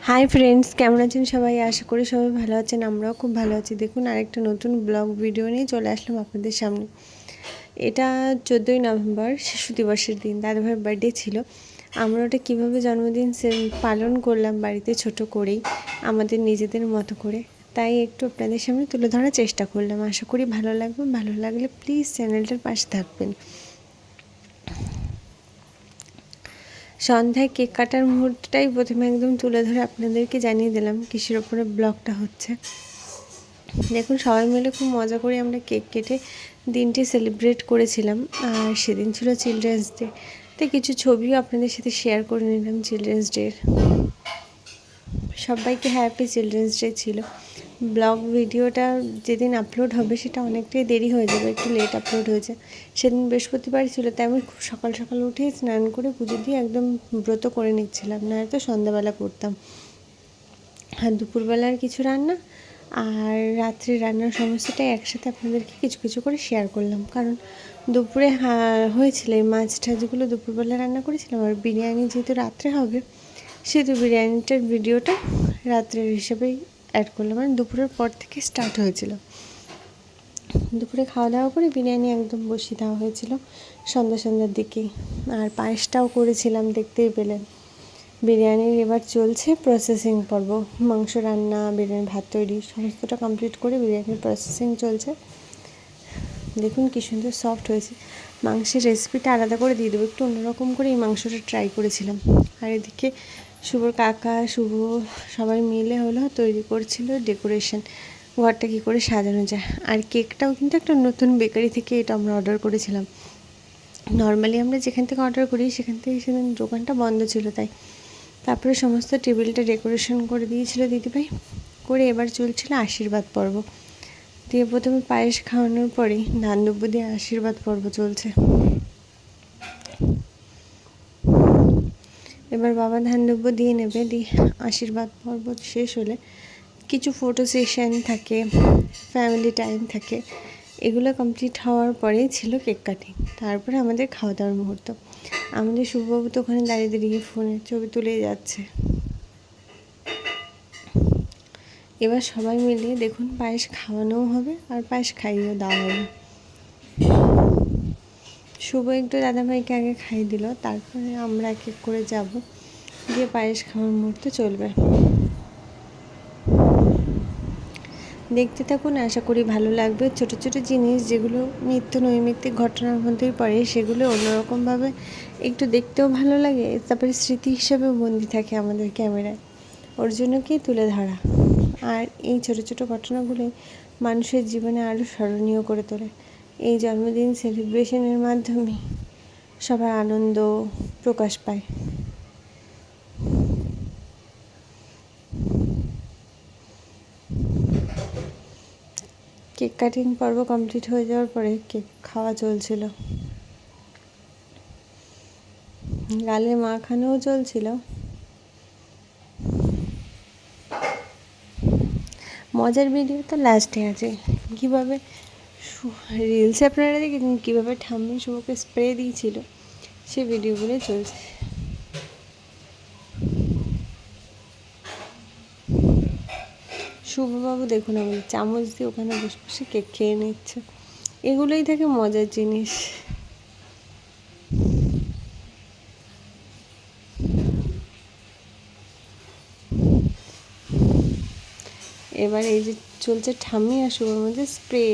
Hi friends, কেমন আছেন সবাই? আশা করি সবাই ভালো আছেন। আমরাও খুব ভালো আছি। দেখুন, আরেকটা নতুন ব্লগ ভিডিও নিয়ে চলে আসলাম আপনাদের সামনে। এটা 14ই নভেম্বর, শিশু দিবসের দিন। দাদাভাইয়ের বার্থডে ছিল। আমরা ওটা কীভাবে জন্মদিন পালন করলাম বাড়িতে ছোট করেই, আমাদের নিজেদের মতো করে, তাই একটু আপনাদের সামনে তুলে ধরার চেষ্টা করলাম। আশা করি ভালো লাগবে। ভালো লাগলে প্লিজ চ্যানেলটার পাশে থাকবেন। সন্ধ্যায় কেক কাটার মুহূর্তটাই প্রথমে একদম তুলে ধরে আপনাদেরকে জানিয়ে দিলাম কিসের ওপরে ব্লগটা হচ্ছে। দেখুন, সবাই মিলে খুব মজা করে আমরা কেক কেটে দিনটি সেলিব্রেট করেছিলাম। আর সেদিন ছিল চিলড্রেন্স ডে, তাই কিছু ছবিও আপনাদের সাথে শেয়ার করে নিলাম চিলড্রেন্স ডের। সবাইকে হ্যাপি চিলড্রেন্স ডে ছিল। ব্লগ ভিডিওটা যেদিন আপলোড হবে সেটা অনেকটাই দেরি হয়ে যাবে, একটু লেট আপলোড হয়েছে। সেদিন বৃহস্পতিবার ছিল, তাই আমি খুব সকাল সকাল উঠে স্নান করে পুজো দিয়ে একদম ব্রত করে নিচ্ছিলাম, নয়তো সন্ধ্যাবেলা করতাম। আর দুপুরবেলার কিছু রান্না আর রাত্রে রান্নার সমস্তটাই একসাথে আপনাদেরকে কিছু কিছু করে শেয়ার করলাম, কারণ দুপুরে হয়েছিল এই মাছ টাছগুলো দুপুরবেলা রান্না করেছিলাম। আর বিরিয়ানি যেহেতু রাত্রে হবে, সেহেতু বিরিয়ানিটার ভিডিওটা রাত্রের হিসেবেই অ্যাড করলাম। মানে দুপুরের পর থেকে স্টার্ট হয়েছিল। দুপুরে খাওয়া দাওয়া করে বিরিয়ানি একদম বসিয়ে দেওয়া হয়েছিল সন্ধ্যার দিকেই। আর পায়েসটাও করেছিলাম, দেখতেই পেলেন। বিরিয়ানির এবার চলছে প্রসেসিং পর্ব। মাংস রান্না, বিরিয়ানি, ভাত তৈরি সমস্তটা কমপ্লিট করে বিরিয়ানির প্রসেসিং চলছে। দেখুন কি সুন্দর সফট হয়েছে। মাংসের রেসিপিটা আলাদা করে দিয়ে দেবো, একটু অন্যরকম করে এই মাংসটা ট্রাই করেছিলাম। আর এদিকে শুভর কাকা, শুভ সবাই মিলে তৈরি করছিল ডেকোরেশন, ঘরটা কী করে সাজানো যায়। আর কেকটাও কিন্তু একটা নতুন বেকারি থেকে এটা আমরা অর্ডার করেছিলাম। নর্মালি আমরা যেখান থেকে অর্ডার করি সেখান থেকে সেদিন দোকানটা বন্ধ ছিল, তাই তারপরে সমস্ত টেবিলটা ডেকোরেশন করে দিয়েছিল দিদিভাই। করে এবার চলছিল আশীর্বাদ পর্ব দিয়ে। প্রথমে পায়েস খাওয়ানোর পরেই ধান দুব্য দিয়ে আশীর্বাদ পর্ব চলছে। এবার বাবা ধান দুব্য দিয়ে নেবে, দিয়ে আশীর্বাদ পর্ব শেষ হলে কিছু ফটো সেশন থাকে, ফ্যামিলি টাইম থাকে। এগুলো কমপ্লিট হওয়ার পরেই ছিল কেক কাটিং, তারপরে আমাদের খাওয়া দাওয়ার মুহূর্ত। আমাদের শুভবাবু তো ওখানে দাঁড়িয়ে দাঁড়িয়ে ফোনে ছবি তুলেই যাচ্ছে। এবার সবাই মিলিয়ে দেখুন পায়েস খাওয়ানোও হবে আর পায়েস খাইয়েও দেওয়া হবে। শুভ একটু দাদাভাইকে আগে খাইয়ে দিল, তারপরে আমরা এক এক করে যাব, গিয়ে পায়েস খাওয়ার মুহূর্তে চলবে। দেখতে থাকুন, আশা করি ভালো লাগবে। ছোট ছোট জিনিস যেগুলো নিত্য নৈমিত্তিক ঘটনার মধ্যেই পড়ে, সেগুলো অন্যরকমভাবে একটু দেখতেও ভালো লাগে, তারপরে স্মৃতি হিসেবেও বন্দি থাকে আমাদের ক্যামেরায়। ওর জন্য কি তুলে ধরা। আর এই ছোট ছোট ঘটনাগুলোই মানুষের জীবনে আরও স্মরণীয় করে তোলে। এই জন্মদিন সেলিব্রেশনের মাধ্যমে সবার আনন্দ প্রকাশ পায়। কেক কাটিং পর্ব কমপ্লিট হয়ে যাওয়ার পরে কেক খাওয়া চলছিল, গালে মাখানোও চলছিল। মজার ভিডিও তো লাস্টে আছে, কীভাবে রিলসে আপনারা দেখেছেন কীভাবে ঠাম্মি শুভকে স্প্রে দিয়েছিল, সে ভিডিওগুলো চলছে। শুভবাবু দেখুন আমাদের চামচ দিয়ে ওখানে বসে বসে কেক খেয়ে নিচ্ছে। এগুলোই থাকে মজার জিনিস। এবার এই যে চলছে ঠাম্মি আর শুভর মধ্যে স্প্রে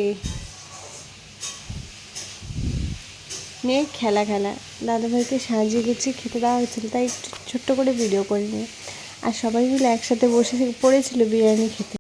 নিয়ে খেলা। দাদাভাইকে সাজিয়ে গুছিয়ে খেতে দেওয়া হয়েছিল, তাই একটু ছোট্ট করে ভিডিও করে নিয়ে। আর সবাই মিলে একসাথে বসে পড়েছিল বিরিয়ানি খেতে।